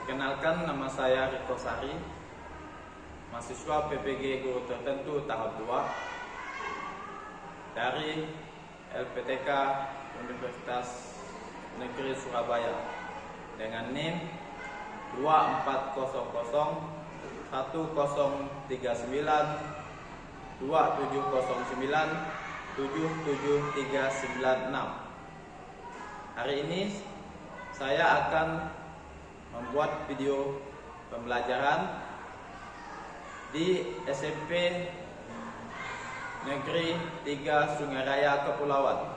Perkenalkan, nama saya Riko Sari, mahasiswa PPG Guru Tertentu tahap 2 dari LPTK Universitas Negeri Surabaya dengan NIM 2400 1039 2709 77396. Hari ini saya akan membuat video pembelajaran di SMP Negeri 3 Sungai Raya Kepulauan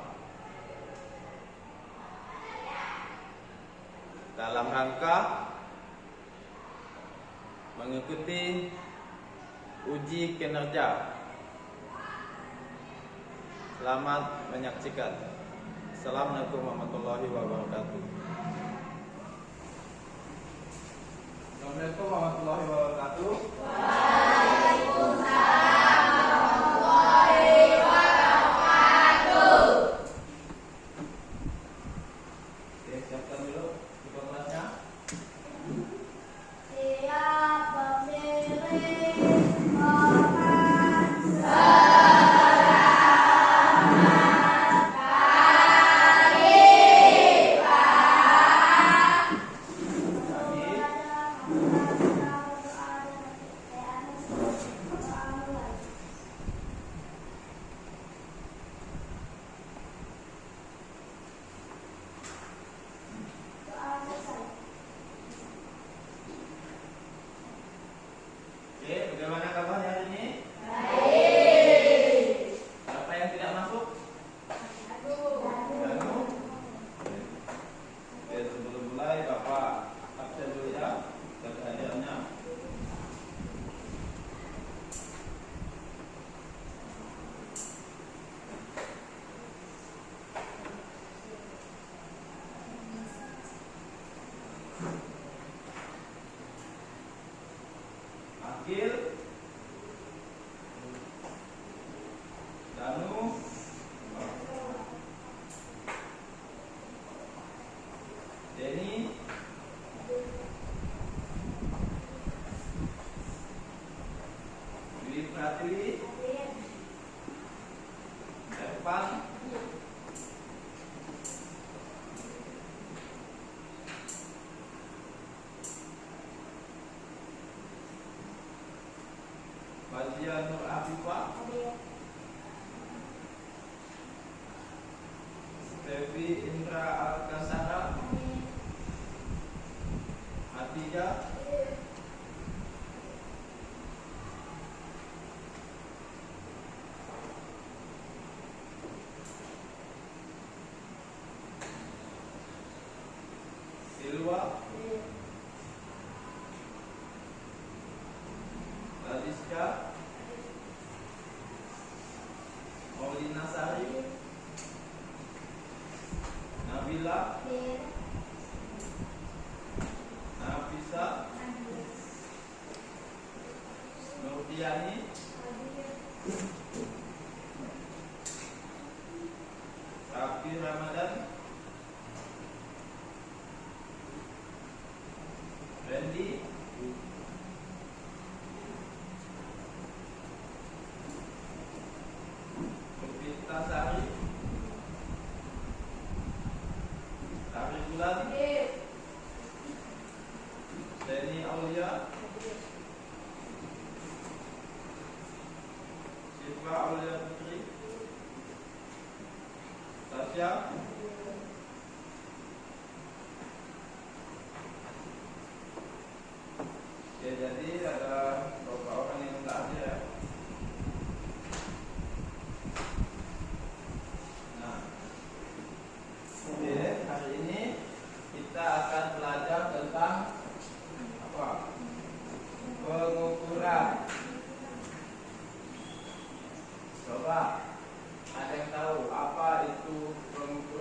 dalam rangka mengikuti uji kinerja. Selamat menyaksikan. Assalamualaikum warahmatullahi wabarakatuh. Assalamualaikum warahmatullahi wabarakatuh. Waalaikumsalam warahmatullahi wabarakatuh. Oke, siapkan dulu buku kelasnya. Siap berdiri, hormat, Oke, bagaimana kabarnya hari ini? baik. Siapa yang tidak masuk? Danu. Oke, sebelum mulai Bapak absen dulu ya kehadirannya. Akil, Danu, Denny, Dwi Pratiwi, Ervan, Fazia Nur Afifah, Stevi Indra Alkasara, Hatijah, Silwa, Ladiska, Maulina Sari, Nabila, Nafisa, Nurdiani, Rafi Ramadan, Randy, Pupita Sari, Sari Bulan, Denny Aulia, Sifra Aulia Putri, Tasya, ya, jadi ada beberapa orang yang tak hadir ya. Nah, oke, hari ini kita akan belajar tentang apa? Pengukuran. Coba ada yang tahu apa itu pengukuran?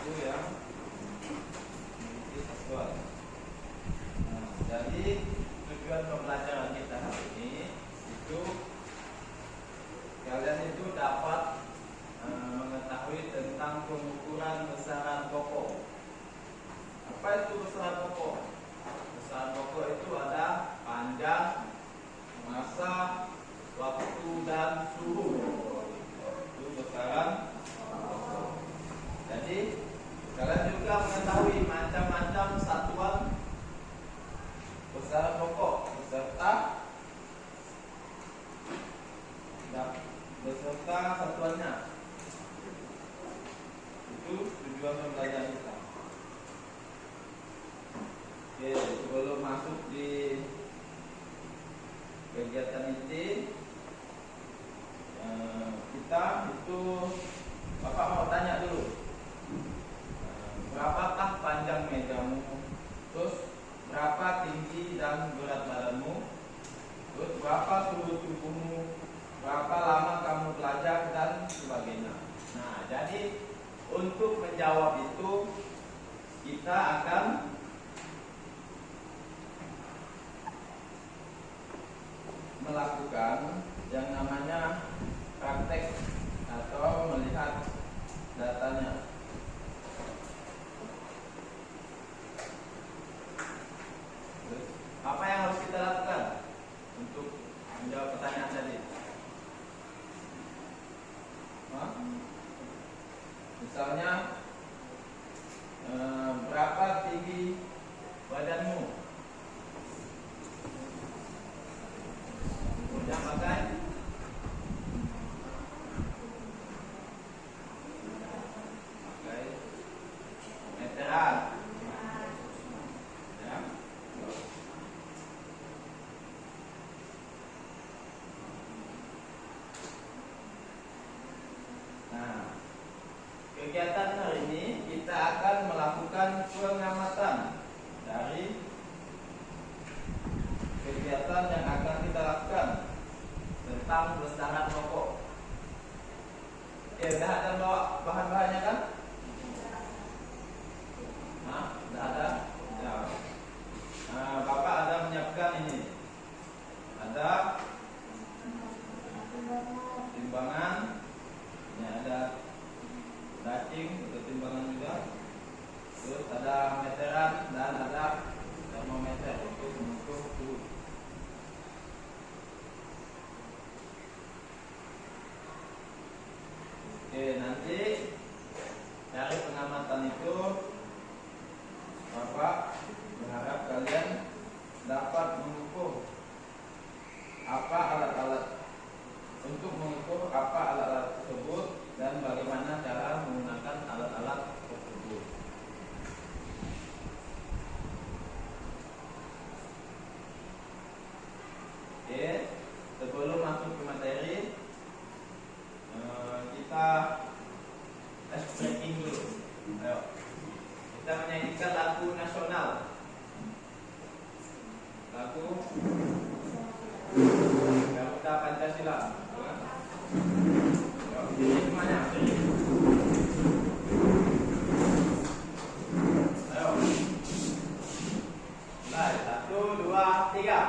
itu yang memiliki satuan. Nah, jadi tujuan pembelajaran kita hari ini itu kalian itu dapat mengetahui tentang pengukuran besaran pokok. Apa itu besaran pokok? Besaran pokok itu ada panjang, masa, waktu, dan suhu. Itu besaran pokok. Jadi kalian juga mengetahui macam-macam satuan besaran pokok beserta satuannya. Itu tujuan pembelajaran kita. Oke, sebelum masuk di kegiatan inti, kita itu Bapak mau tanya dulu, berapakah panjang mejamu, terus berapa tinggi dan berat badanmu, terus berapa suhu tubuhmu, berapa lama kamu belajar, dan sebagainya. Nah, jadi untuk menjawab itu kita akan melakukan yang namanya praktek atau melihat datanya. Terus, apa yang harus kita lakukan untuk menjawab pertanyaan tadi? Misalnya berapa tinggi badanmu? Yang pakai meteran, ya. Nah, kegiatan hari ini kita akan melakukan pengamatan dari kegiatan yang akan kita lakukan tentang besaran pokok. Udah ada bawa bahan-bahannya kan? Nah, udah ada. Ya. Nah, Bapak ada menyiapkan ini. Ada timbangan. Ini ada daging untuk timbangan juga. Terus ada meteran dan ada termometer untuk mengukur suhu. Oke, nanti dari pengamatan itu Bapak berharap kalian dapat mengukur apa alat-alat untuk mengukur apa alat-alat tersebut dan bagaimana cara menggunakan alat-alat tersebut. Oke, sebelum masuk ke materi, kita ice breaking dulu. Ayo, kita menyanyikan lagu nasional. Lagu Garuda Pancasila. Ini semuanya. Ayo. Mulai 1, 2, 3.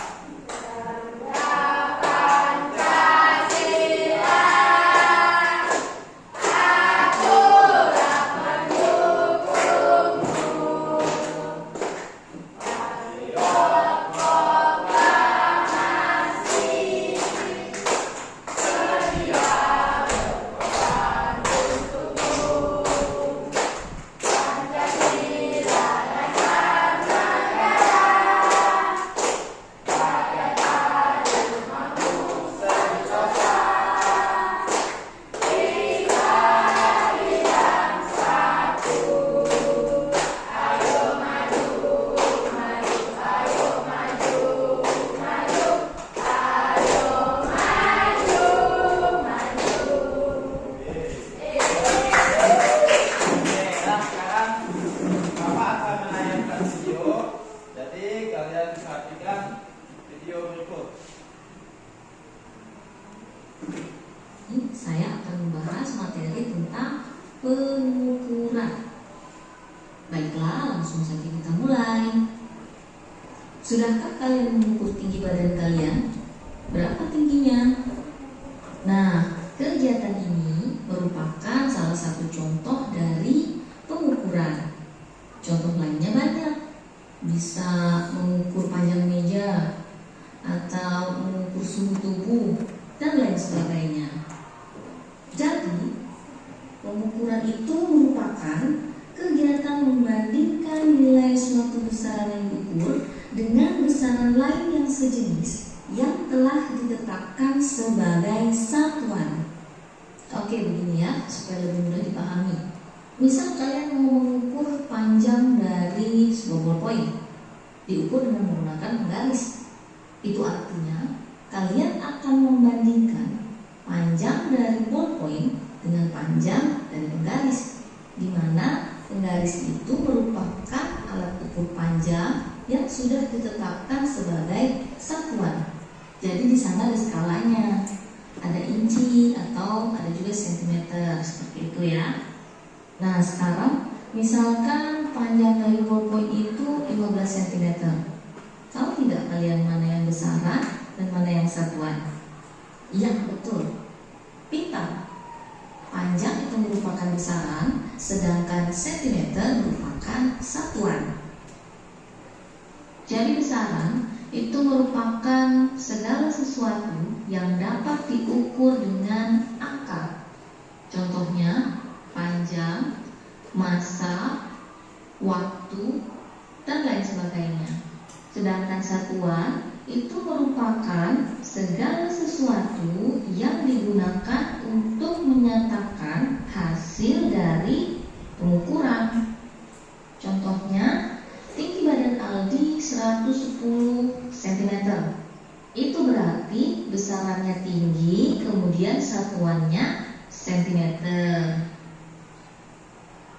Saya akan membahas materi tentang pengukuran Baiklah, langsung saja kita mulai. Sudahkah kalian mengukur tinggi badan kalian? Berapa tingginya? Nah, kegiatan ini merupakan salah satu contoh dari pengukuran. Contoh lainnya banyak. Bisa mengukur panjang meja atau mengukur suhu tubuh dan lain sebagainya. Jadi, pengukuran itu merupakan kegiatan membandingkan nilai suatu besaran yang diukur dengan besaran lain yang sejenis yang telah ditetapkan sebagai satuan. Oke, begini ya, supaya lebih mudah dipahami. Misal kalian mau mengukur panjang dari sebuah ballpoint, diukur dengan menggunakan penggaris. Itu artinya kalian akan membandingkan panjang dari ballpoint dengan panjang dari penggaris, di mana penggaris itu merupakan alat ukur panjang yang sudah ditetapkan sebagai satuan. Jadi di sana ada skalanya, ada inci atau ada juga sentimeter, seperti itu ya. Nah, sekarang misalkan panjang dari ballpoint itu 15 cm. Tahu tidak kalian mana yang besaran dan mana yang satuan? Iya, betul. Pintar. Panjang itu merupakan besaran, sedangkan sentimeter merupakan satuan. Jadi besaran itu merupakan segala sesuatu yang dapat diukur dengan angka. Contohnya panjang, massa, waktu, dan lain sebagainya. Sedangkan satuan itu merupakan segala sesuatu yang digunakan untuk menyatakan hasil dari pengukuran. Contohnya, tinggi badan Aldi 110 cm. Itu berarti besarannya tinggi, kemudian satuannya cm.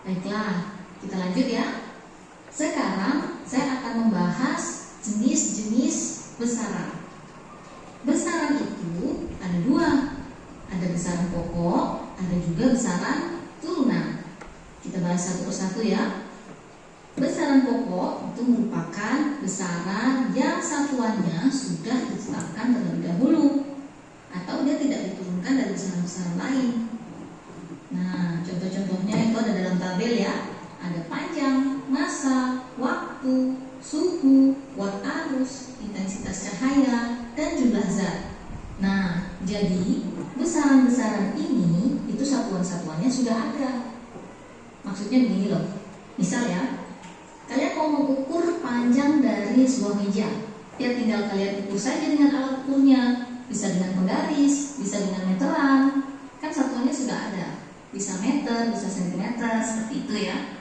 Baiklah, kita lanjut ya. Sekarang saya akan membahas jenis-jenis besaran. Besaran itu ada dua, ada besaran pokok, ada juga besaran turunan. Kita bahas satu persatu ya. Besaran pokok itu merupakan besaran yang satuannya sudah ditetapkan terlebih dahulu, atau dia tidak diturunkan dari besaran-besaran lain. Nah, contoh-contohnya itu ada dalam tabel ya. Ada panjang, massa, waktu, suhu, watt arus, intensitas cahaya, dan jumlah zat. Nah, jadi besaran-besaran ini itu satuan-satuannya sudah ada. Maksudnya begini loh. Misal ya, kalian mau mengukur panjang dari sebuah meja, ya tinggal kalian ukur saja dengan alat ukurnya. Bisa dengan penggaris, bisa dengan meteran. Kan satuannya sudah ada. Bisa meter, bisa sentimeter, seperti itu ya.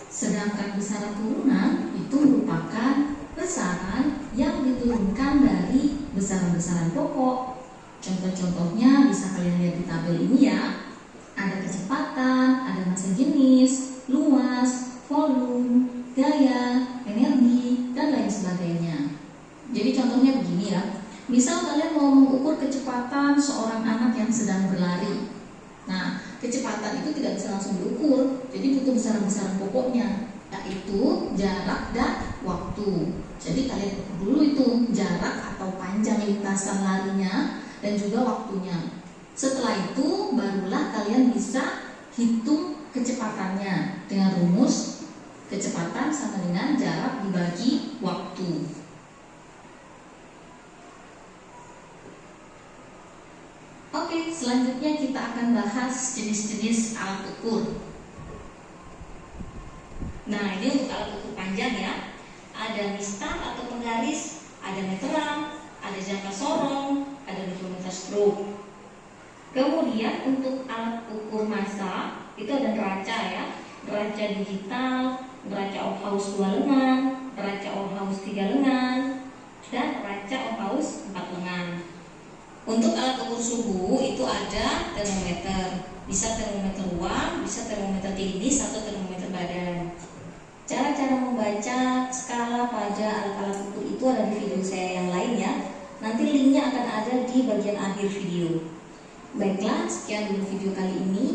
Sedangkan besaran turunan itu merupakan besaran yang diturunkan dari besaran-besaran pokok. Contoh-contohnya bisa kalian lihat di tabel ini ya. Ada kecepatan, ada massa jenis, luas, volume, gaya, energi, dan lain sebagainya. Jadi contohnya begini ya. Misal kalian mau mengukur kecepatan seorang anak yang sedang berlari. Nah, kecepatan itu tidak bisa langsung diukur, jadi butuh besaran-besaran pokoknya, yaitu jarak dan waktu. Jadi kalian ukur dulu itu jarak atau panjang lintasan larinya dan juga waktunya. Setelah itu barulah kalian bisa hitung kecepatannya dengan rumus kecepatan sama dengan jarak dibagi waktu. Oke, selanjutnya kita akan bahas jenis-jenis alat ukur. Nah, ini untuk alat ukur panjang ya. Ada mistar atau penggaris, ada meteran, ada jangka sorong, ada micrometer stroke. Kemudian untuk alat ukur massa itu ada neraca ya, neraca digital, neraca Ohaus 2 lengan, neraca Ohaus 3 lengan, dan neraca Ohaus 4 lengan. Untuk alat ukur suhu itu ada termometer, bisa termometer ruang, bisa termometer tinggi atau termometer badan. Cara-cara membaca skala pada alat-alat ukur itu ada di video saya yang lain ya. Nanti linknya akan ada di bagian akhir video. Baiklah, sekian dulu video kali ini.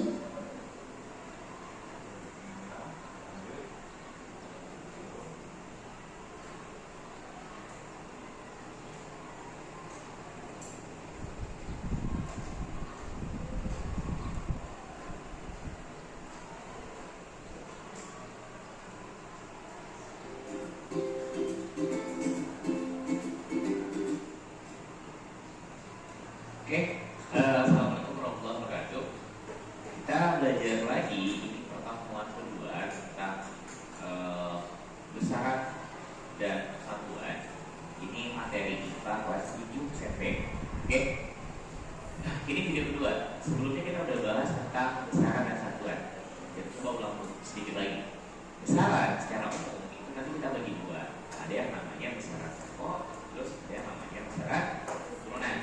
besaran secara umum itu nanti kita bagi dua. Ada yang namanya besaran pokok, terus ada yang namanya besaran turunan.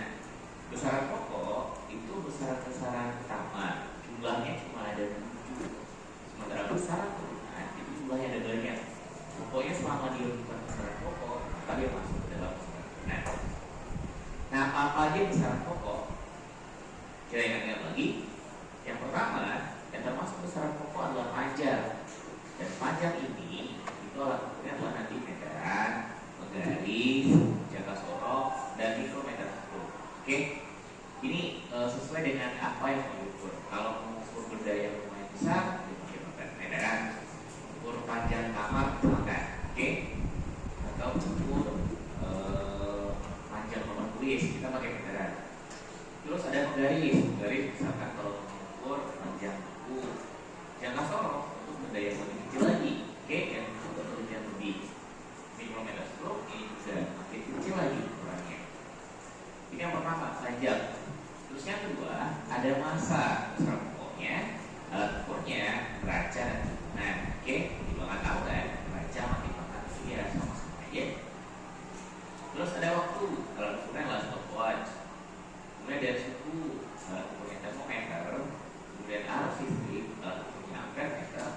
Besaran pokok itu besaran-besaran utama, jumlahnya cuma ada 7. Sementara besaran turunan itu jumlahnya ada banyak. Pokoknya selama dia bukan besaran pokok, maka dia masuk ke dalam besaran turunan. Nah, apa aja besaran pokok? Kita ingat lagi. Yang pertama, yang termasuk besaran pokok adalah panjang. Dan panjang ini itu alat ukurnya adalah nanti meteran, menggaris, jangka sorok, dan mikrometer ukur. Oke, ini sesuai dengan apa yang mau diukur. Kalau mengukur benda yang lumayan besar, dipakai meteran. Ukur panjang kamar, misalkan, oke, atau ukur panjang nomor tulis, kita pakai meteran. Terus ada menggaris, misalkan kalau mengukur panjang buku, jangka sorok untuk benda yang lebih kecil lagi, oke, yang untuk penelitian lebih mikrometer stroke ini juga makin kecil lagi ukurannya. Ini yang pertama, panjang. Terus yang kedua, ada massa. Besaran pokoknya, alat ukurnya neraca dan turunan. Oke, juga nggak tahu kan, neraca makin banget ini ya sama-sama aja. Terus ada waktu, alat ukurnya adalah stopwatch. Kemudian ada suhu, alat ukurnya termometer. Kemudian arus listrik, alat ukurnya ampermeter.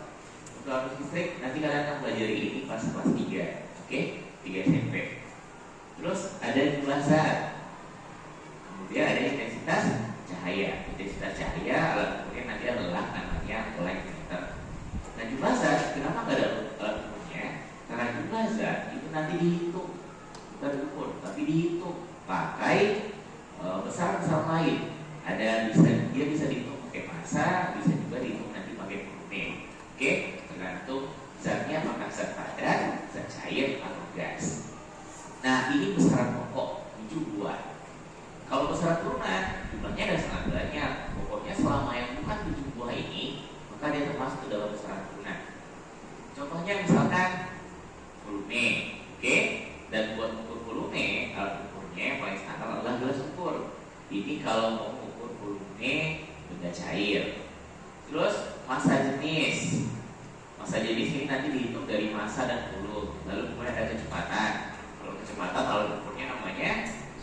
Untuk arus listrik, nanti kalian akan belajar ini pas kelas 3, oke? 3 SMP. Terus ada jumlah zat. Kemudian ada intensitas cahaya. Intensitas cahaya, alat ukurnya nanti adalah namanya light meter. Nah, jumlah zat, kenapa nggak ada alat ukurnya? Karena jumlah zat itu nanti dihitung, bukan diukur, tapi dihitung pakai besaran-besaran lain. Dia bisa dihitung pakai massa, bisa juga dihitung nanti pakai volume. Oke, tergantung zatnya apakah zat padat, zat cair atau gas. Nah, ini besaran pokok, itu 2. Kalau besaran turunan, jumlahnya ada sangat banyak. Pokoknya selama yang bukan 7 buah ini, maka dia termasuk ke dalam besaran turunan. Contohnya misalkan volume, oke? Dan buat mengukur volume, alat ukurnya yang paling standar adalah gelas ukur. Ini kalau mau mengukur volume benda cair. Terus massa jenis. Massa jenis ini nanti dihitung dari massa dan volume. Lalu kemudian ada kecepatan. Kalau kecepatan alat ukurnya namanya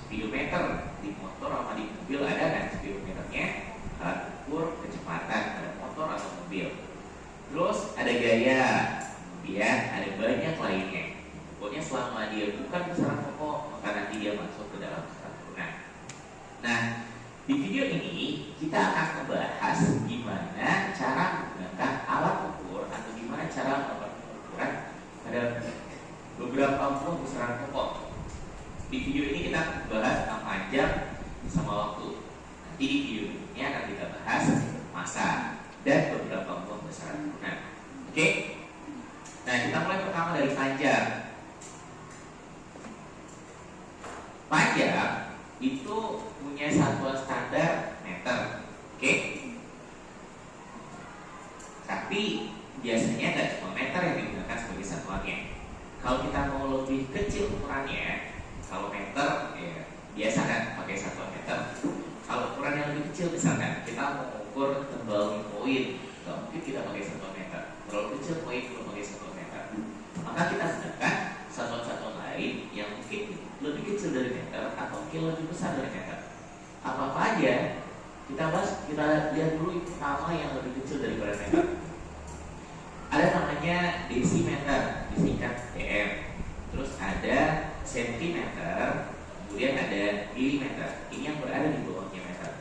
speedometer. Di motor sama di mobil ada kan speedometernya, alat ukur kecepatan pada motor atau mobil. Terus ada gaya. Kemudian ada banyak lainnya. Pokoknya selama dia bukan besaran pokok, maka nanti dia masuk ke dalam besaran turunan. Nah, di video ini kita akan membahas gimana cara menggunakan alat ukur atau gimana cara melakukan pengukuran pada beberapa buah besaran pokok. Di video ini kita bahas tentang panjang sama waktu. Nanti di video ini akan kita bahas massa dan beberapa buah besaran turunan. Oke? Nah, kita mulai pertama dari panjang. Panjang itu punya satuan standar meter, oke? Tapi biasanya nggak cuma meter yang digunakan sebagai satuannya. Kalau kita mau lebih kecil ukurannya, kalau meter ya biasa kan pakai satuan meter. Kalau ukuran yang lebih kecil misalkan kita mau ukur tebal koin, nggak mungkin kita pakai satuan meter. Terlalu kecil koin belum pakai satuan meter. Maka kita gunakan satuan-satuan lain yang mungkin lebih kecil dari meter atau mungkin lebih besar dari meter. Apa-apa aja kita lihat dulu yang pertama yang lebih kecil daripada meter. Ada namanya desimeter, disingkat dm. Terus ada sentimeter, kemudian ada milimeter. Ini yang berada di bawahnya meter.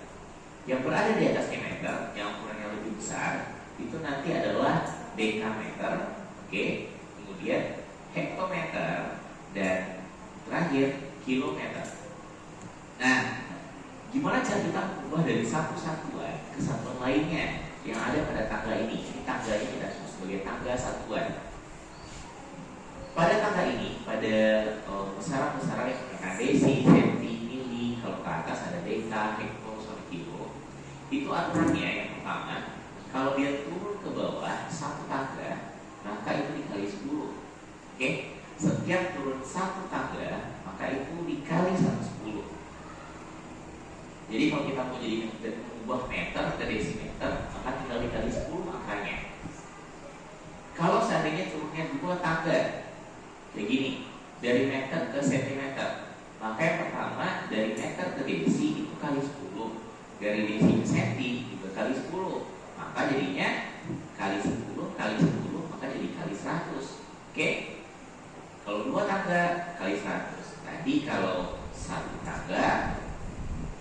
Yang berada di atasnya meter, yang ukurannya lebih besar, itu nanti adalah dekameter, oke? Kemudian hektometer dan terakhir kilometer. Nah, gimana cara kita mengubah dari satu satuan ke satuan lainnya yang ada pada tangga ini? Ini tangganya kita sebut sebagai tangga satuan. Pada tangga ini, pada besaran-besaran yang menggunakan desi, senti, mili, kalau ke atas ada deka, hekto, sampai kilo. Itu aturannya yang pertama, kalau dia turun ke bawah satu tangga, maka itu dikali 10. Oke? Setiap turun satu tangga, maka itu dikali 110. Jadi kalau kita mau jadi mengubah meter ke desimeter, maka tinggal dikali 10 angkanya. Kalau seandainya seandainya turunnya 2 tangga, kayak gini, dari meter ke sentimeter, maka yang pertama dari meter ke desi itu kali 10, dari desi ke senti juga kali 10, maka jadinya kali 10 kali 10, maka jadi kali 100. Oke? Kalau 2 tangga kali 100. Tadi kalau 1 tangga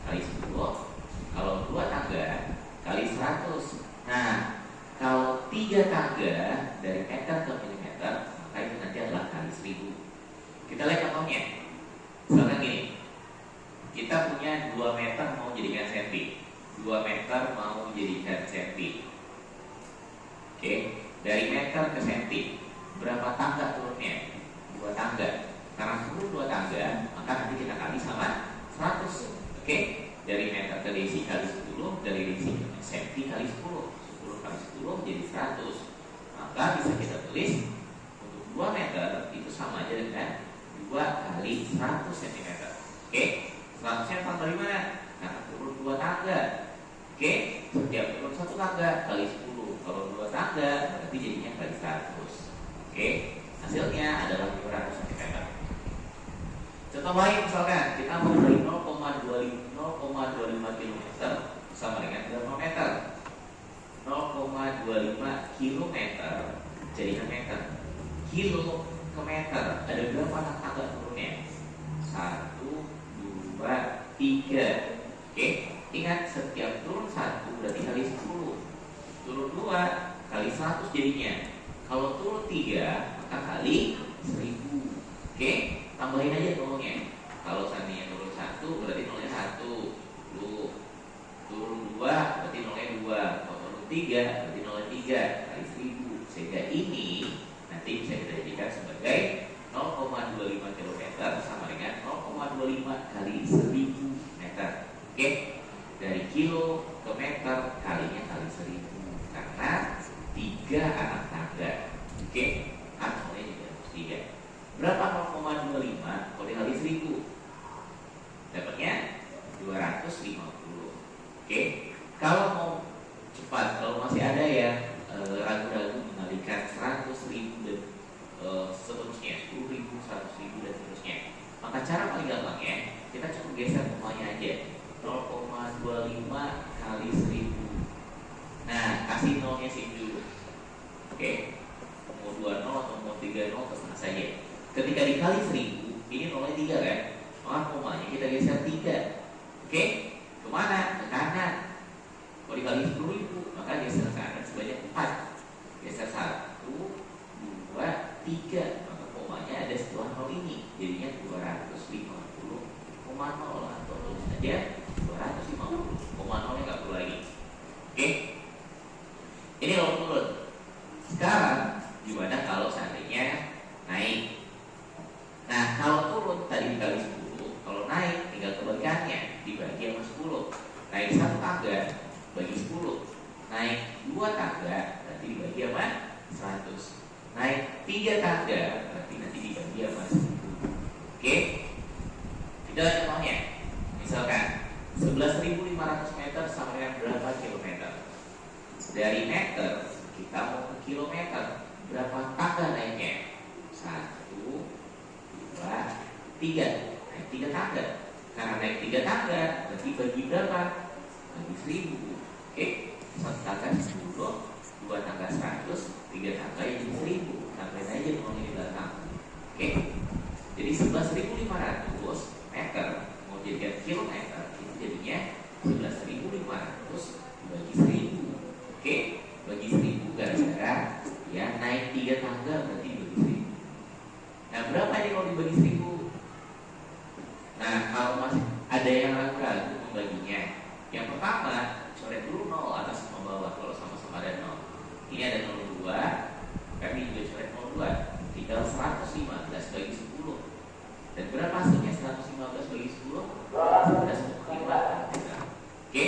kali 10, kalau 2 tangga kali 100. Nah, kalau 3 tangga dari meter ke milimeter, maka itu nanti adalah kali 1000. Kita lihat contohnya. Misalkan gini, kita punya 2 meter mau jadikan senti, 2 meter mau jadikan senti. Oke, dari meter ke senti, berapa tangga turunnya? 2 tangga. Karena turun 2 tangga, maka nanti kita kali sama 100. Oke, dari meter ke desi kali 10, dari desi ke senti kali 10. 10 kali 10 jadi 100. Maka bisa kita tulis untuk 2 meter itu sama aja dengan 2 kali 100 cm. Oke, 100-nya tambah dari mana? Karena turun 2 tangga. Oke, setiap turun 1 tangga kali 10. Kalau 2 tangga berarti jadinya kali 100. Oke, hasilnya adalah 200 cm. Contoh lain misalkan kita mau dari 0,25 km sama dengan berapa meter? 0,25 km jadikan meter. Kilo ke meter ada berapa tangga turunnya? 1, 2, 3. Oke, ingat setiap turun 1 berarti kali 10. Turun 2 kali 100 jadinya. Kalau turun 3 maka kali 1000. Oke, tambahin aja nolnya. Kalau seandainya turun 1 berarti nolnya 1. Turun 2 berarti nolnya 2. Kalau turun 3 berarti nolnya 3 kali 1000. Sehingga ini nanti bisa kita jadikan sebagai 0,25 km sama dengan 0,25 kali 1000 meter. Oke, dari kilo ke meter kalinya kali 1000 karena 3 anak tangga. Oke, nolnya juga harus 3. Berapa 0,25 kalau dikali 1000? Dapatnya 250. Oke, kalau mau cepat, kalau masih ada yang ragu-ragu mengalihkan 100.000 dan seterusnya, 10.000, 100.000 dan seterusnya, maka cara paling gampangnya kita cukup geser komanya aja, 0,25 kali 1000. Nah, kasih nolnya sini dulu. Oke, mau 20 atau mau 30 terserah saja. Ketika dikali 1000, ini nolnya 3 kan, maka komanya kita geser 3. Oke, kemana? Ke kanan. Kalau dikali 10.000, maka geser ke kanan sebanyak 4. Geser 1, 2, 3. Maka komanya ada setelah 0 ini. Jadinya 250,0 atau tulis saja 250. Koma 0-nya nggak perlu lagi. Oke, ini kalau turun. Sekarang gimana kalau seandainya naik? Nah, kalau turun tadi dikali 10, kalau naik tinggal kebalikannya, dibagi sama 10. Naik 1 tangga bagi 10. Naik 2 tangga berarti dibagi sama 100. Naik 3 tangga berarti nanti dibagi sama 1000. Oke, kita lihat contohnya. Misalkan 11.500 meter sama dengan berapa kilometer? Dari meter kita mau ke kilometer, berapa tangga naiknya? 1, 2, 3. Naik 3 tangga. Karena naik 3 tangga berarti bagi berapa? Bagi 1000. Oke, 1 tangga 10, 2 tangga 100, 3 tangga jadi 1000. Tambahin aja nolnya di belakang. Oke, jadi 11.500 meter mau jadikan kilometer itu jadinya 11.500 dibagi 1000. Oke, bagi 1000 gara-gara ya naik 3 tangga berarti dibagi 1000. Nah, berapa ini kalau dibagi 1000? Nah, kalau masih ada yang ragu-ragu membaginya, yang pertama coret dulu 0 atas sama bawah kalau sama-sama ada 0. Ini ada 02, kami juga coret 02. Tinggal 115 bagi 10. Dan berapa hasilnya 115 bagi 10? 11,5. Oke,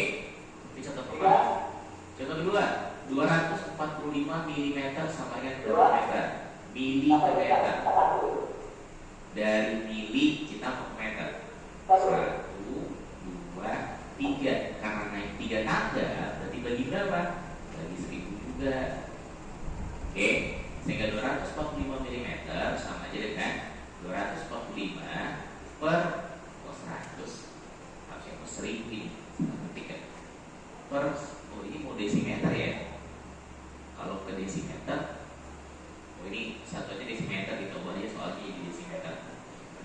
ini contoh pertama. Contoh kedua, 245 mm sama dengan berapa meter? Mili ke meter. Dari mili kita ke meter. 1, 2, 3. Karena naik 3 tangga berarti bagi berapa? Bagi 1000 juga. Oke, Sehingga 245 mm sama aja dengan 245 per 100. Harusnya per 1000 ini. Ketik per, oh ini mau desimeter ya. Kalau ke desimeter, oh ini satunya desimeter, dicoba aja soalnya di desimeter.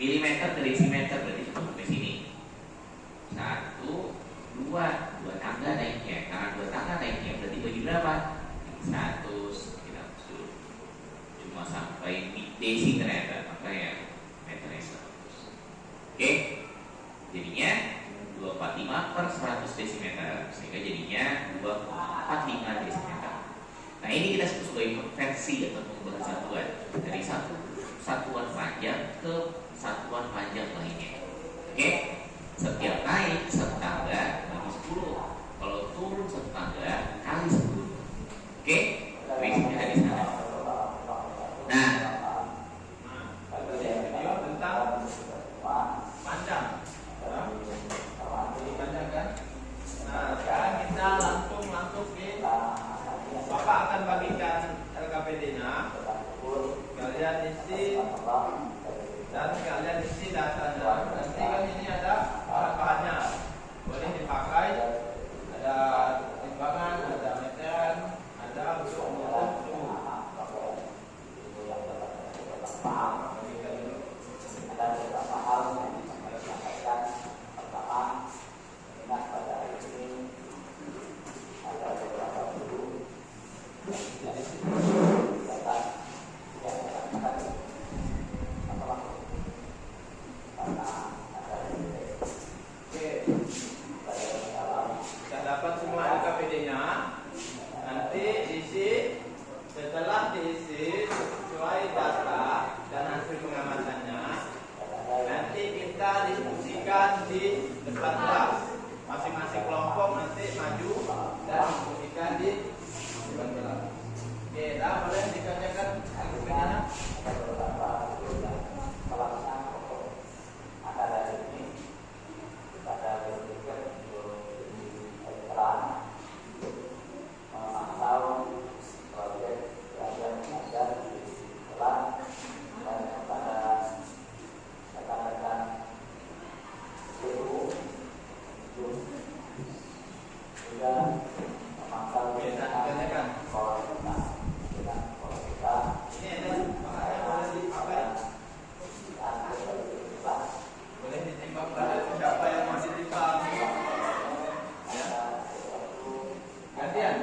Milimeter ke desimeter berarti cuma sampai sini. 1, 2 tangga naiknya. Karena 2 tangga naiknya berarti bagi berapa? 100. Kita hapus dulu. Cuma sampai desi ternyata, makanya meternya 100. Oke, jadinya 245 per 100 desimeter, sehingga jadinya 245 desimeter. Nah ini kita sebut sebagai konversi atau pengubahan satuan dari satu satuan panjang ke satuan panjang lainnya. Oke, setiap naik satu tangga bagi 10, kalau turun satu tangga kali 10. Oke, prinsipnya dari sana. Nah, video tentang panjang. Ini panjang kan? Nah, sekarang kita langsung masuk di Bapak akan bagikan LKPD-nya. Kalian isi dan kalian isi datanya. Nanti kan ini ada bahannya, boleh dipakai. Ada timbangan, ada meteran, ada untuk mengukur suhu. Bagikan dulu. Ada beberapa hal yang bisa saya sampaikan. Pertama, ingat pada hari ini ada beberapa guru yang kegiatan yang dilakukan setelah karena ada Oke, kita dapat semua LKPD-nya. Nanti isi, setelah diisi sesuai data dan hasil pengamatannya, nanti kita diskusikan di depan kelas. Masing-masing kelompok nanti maju dan diskusikan di depan kelas. Oke, dah boleh dikerjakan LKPD-nya. ada beberapa guru yang melakukan akan hari ini pada berpikir untuk terang memantau proyek belajar mengajar di sekolah dan kepada rekan-rekan guru juga memantau Oke, dah dikerjakan. sekolah kita dengan sekolah kita. Ini ada bahannya, boleh dipakai. Boleh ditimbang pada siapa yang masih dipaham. Ya. Gantian.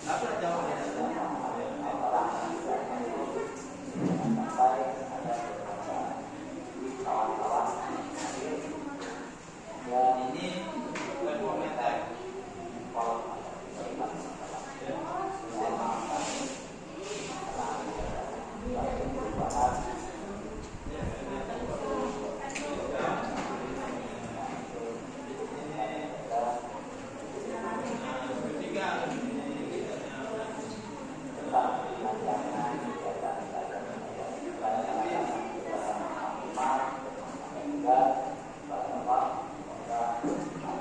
Apa jawabnya? Ini termometer. Semoga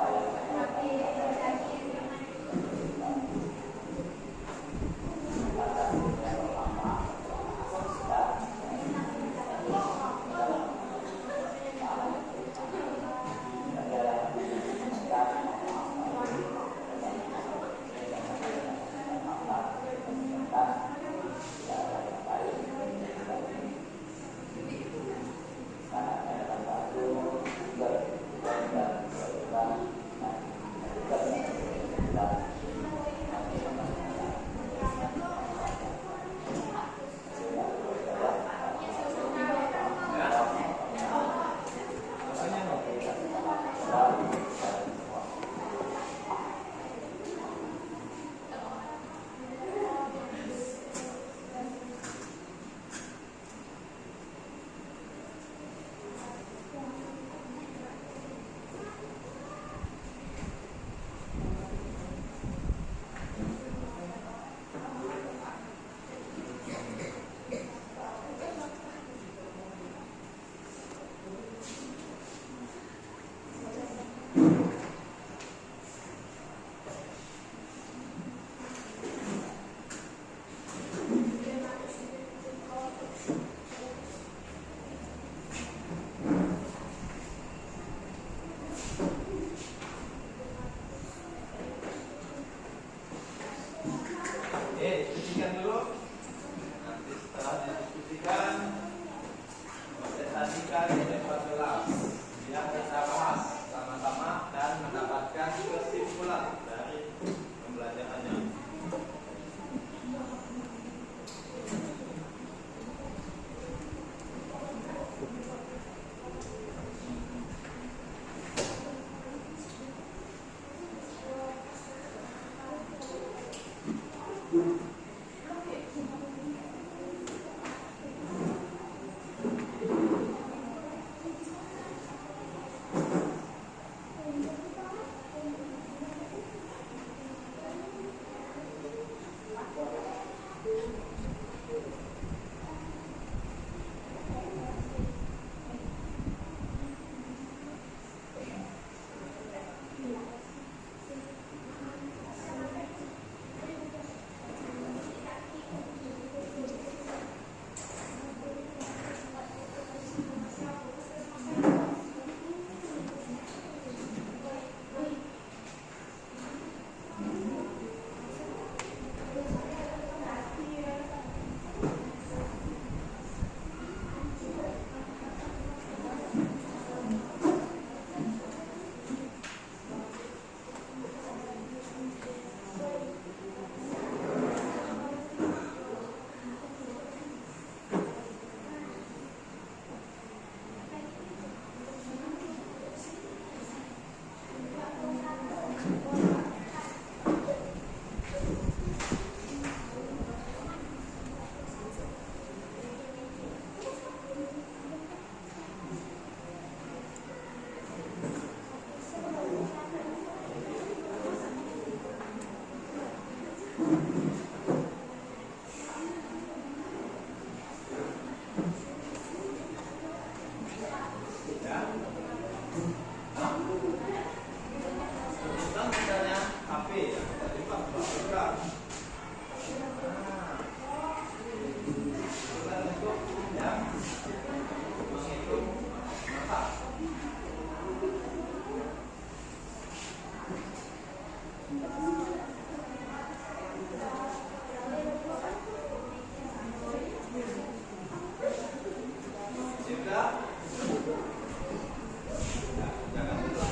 misalnya HP ya, kita lipat berapa gram. Nah, kita untuk yang menghitung masa. Juga jangan lupa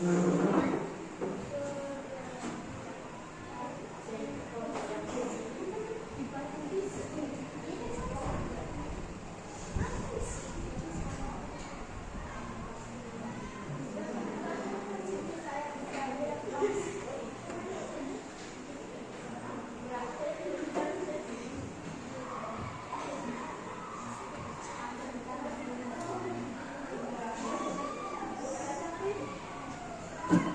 Thank you.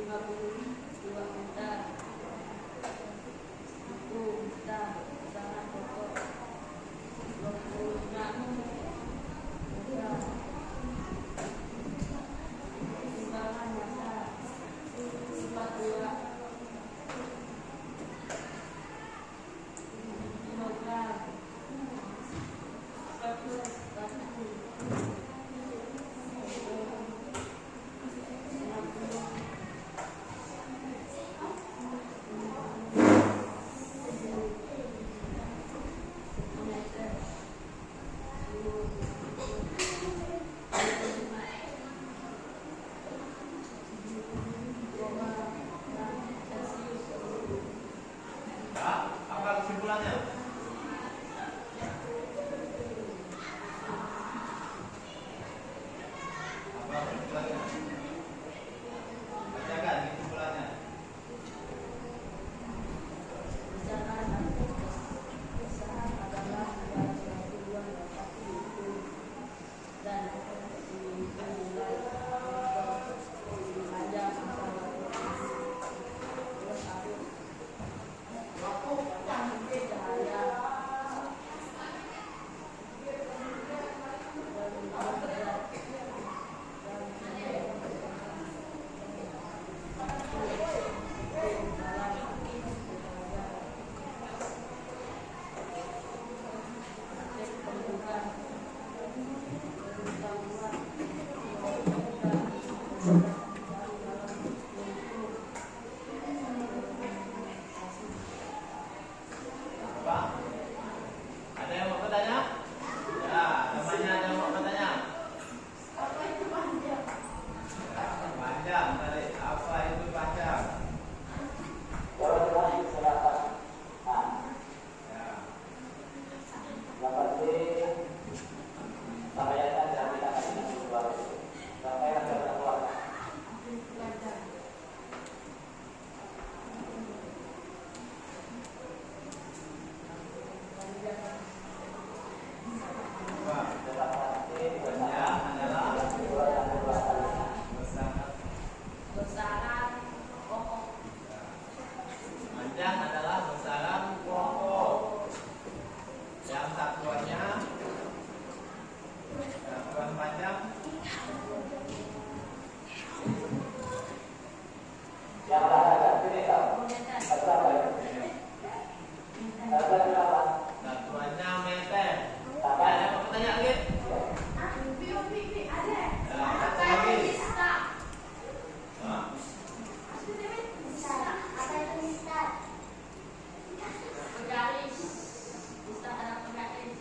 52 meter. 1 meter besaran pokok 25 meter. Timbangan massa 42 kilogram. 100 batu 50 Apa kesimpulannya? Apa kesimpulannya? Bacakan kesimpulannya. besaran adalah 22 dan dimulai panjang Apa? Ada yang mau bertanya? Ya, temannya ada yang mau bertanya? apa itu panjang? Panjang tadi. Apa itu panjang? Jawabannya silakan. Nah, Ya. yang penting sampaikan dan kita akan dua itu. Sampaikan dan keluarga. Apa? Panjang Adalah kalinya. besaran. Besaran pokok Panjang adalah besaran pokok. Yang satuannya satuan panjang Yang ada ini tahu. meter. Berapa itu? Berapa? satuannya meter. Apa? Ada yang mau bertanya lagi? Ya, satu lagi. Hah? Penggaris bisa ada penggaris.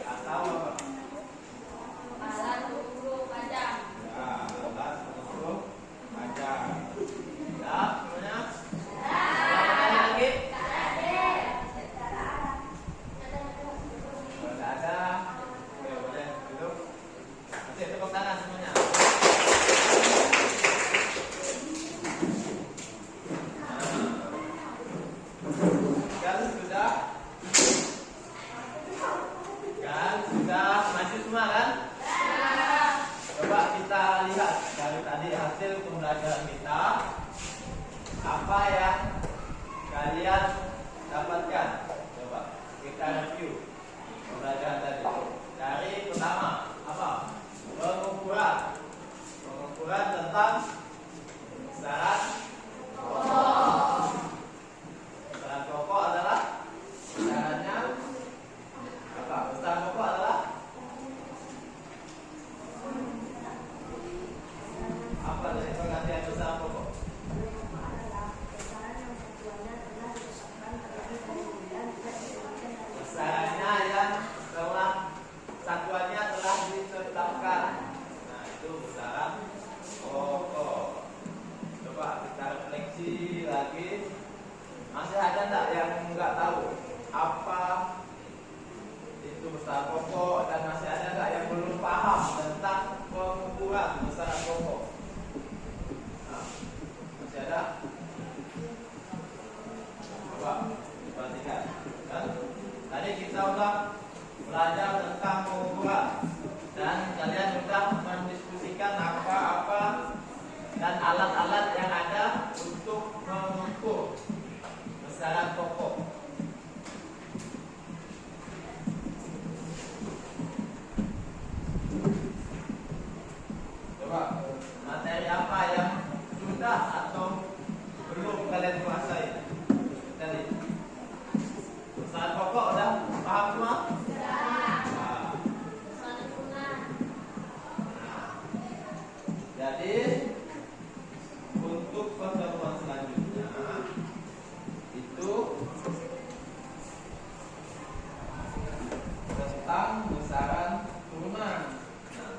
Atau apa? Alat ukur panjang. Ya, alat ukur panjang. Ya, semuanya? Ada pertanyaan lagi? Kalau nggak ada, oke, boleh duduk. Oke, tepuk tangan semuanya. Kan sudah maju semua kan? Coba kita lihat dari tadi hasil pembelajaran kita, apa yang kalian dapatkan. Coba kita review pembelajaran tadi. Dari pertama apa? Pengukuran tentang besaran pokok. Besaran pokok adalah besarannya apa? Besaran pokok adalah apa dari pengertian besaran pokok? Besarannya yang telah satuannya telah ditetapkan. Nah, itu besaran pokok. Coba kita refleksi lagi. Masih ada enggak yang nggak tahu apa itu besaran pokok, dan masih ada enggak yang belum paham tentang pengukuran besaran pokok? alat-alat yang ada untuk mengukur besaran pokok. Coba, materi apa yang sudah atau belum kalian kuasai tadi? Besaran pokok udah paham semua? Nah, jadi untuk pertemuan selanjutnya itu tentang besaran turunan. Nah,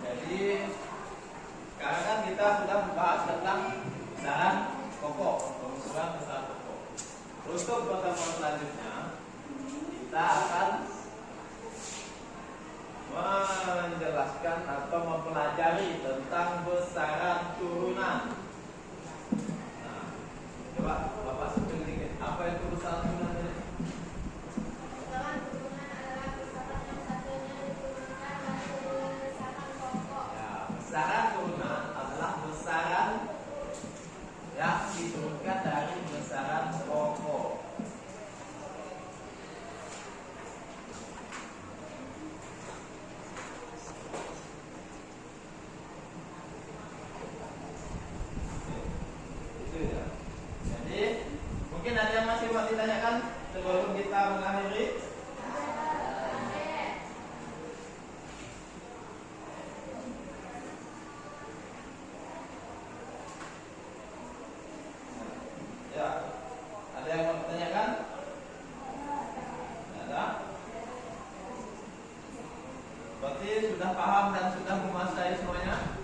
jadi sekarang kan kita sudah membahas tentang besaran pokok, pengukuran besaran pokok. Untuk pertemuan selanjutnya kita akan menjelaskan atau mempelajari tentang besaran turunan. Nah, coba Bapak sebut sedikit apa itu besaran turunan ini? Besaran turunan adalah besaran yang satunya diturunkan dari besaran pokok. Ya, besaran turunan adalah besaran yang diturunkan dari besaran pokok. Itu ya. Jadi mungkin ada yang masih mau ditanyakan sebelum kita mengakhiri. Ya, ada yang mau ditanyakan? Ada? Berarti sudah paham dan sudah menguasai semuanya?